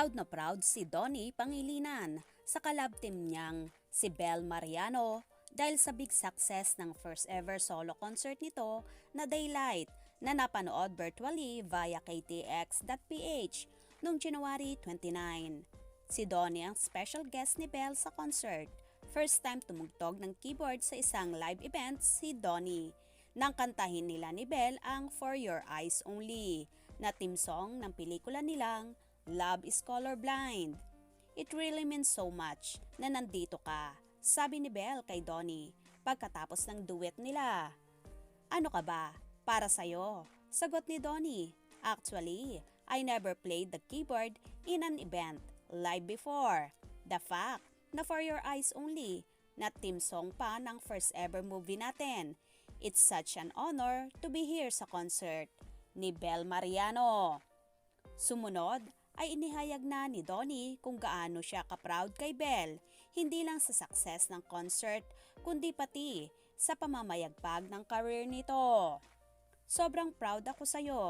na proud si Donnie Pangilinan sa collab team niyang si Bel Mariano dahil sa big success ng first ever solo concert nito na Daylight na napanood virtually via ktx.ph noong January 29. Si Donnie ang special guest ni Bel sa concert. First time tumugtog ng keyboard sa isang live event si Donnie. Nang kantahin nila ni Bel ang For Your Eyes Only na theme song ng pelikula nilang Love is Colorblind. It really means so much na nandito ka, sabi ni Bel kay Donnie pagkatapos ng duet nila. Ano ka ba? Para sa'yo, sagot ni Donnie. Actually, I never played the keyboard in an event live before. The fact na For Your Eyes Only na theme song pa ng first ever movie natin. It's such an honor to be here sa concert ni Bel Mariano. Sumunod ay inihayag na ni Donnie kung gaano siya ka-proud kay Bel, hindi lang sa success ng concert kundi pati sa pamamayagpag ng career nito. Sobrang proud ako sa'yo.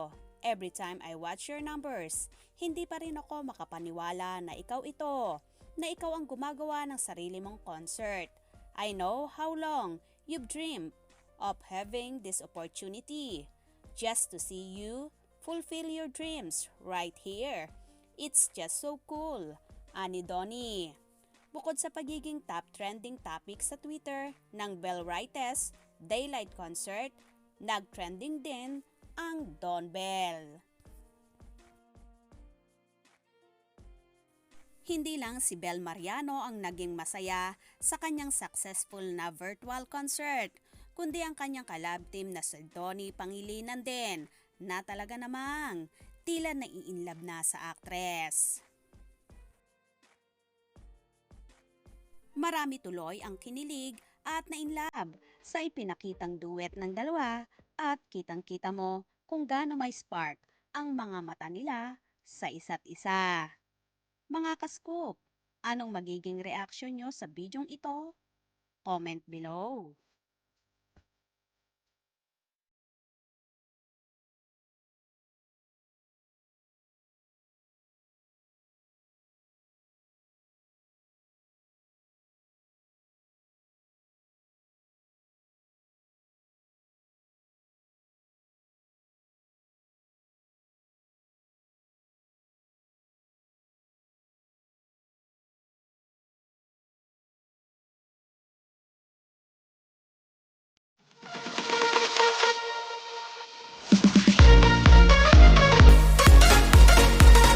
Every time I watch your numbers, hindi pa rin ako makapaniwala na ikaw ito, na ikaw ang gumagawa ng sarili mong concert. I know how long you've dreamed of having this opportunity. Just to see you fulfill your dreams right here. It's just so cool, ani Donnie. Bukod sa pagiging top trending topic sa Twitter ng Bel Writes Daylight Concert, nag-trending din ang Don Bell. Hindi lang si Bel Mariano ang naging masaya sa kanyang successful na virtual concert, kundi ang kanyang collab team na si Donnie Pangilinan din, na talaga namang tila nai-inlove na sa aktres. Marami tuloy ang kinilig at na-inlove sa ipinakitang duet ng dalawa at kitang-kita mo kung gaano may spark ang mga mata nila sa isa't isa. Mga ka-scoop, anong magiging reaksyon nyo sa bidyong ito? Comment below.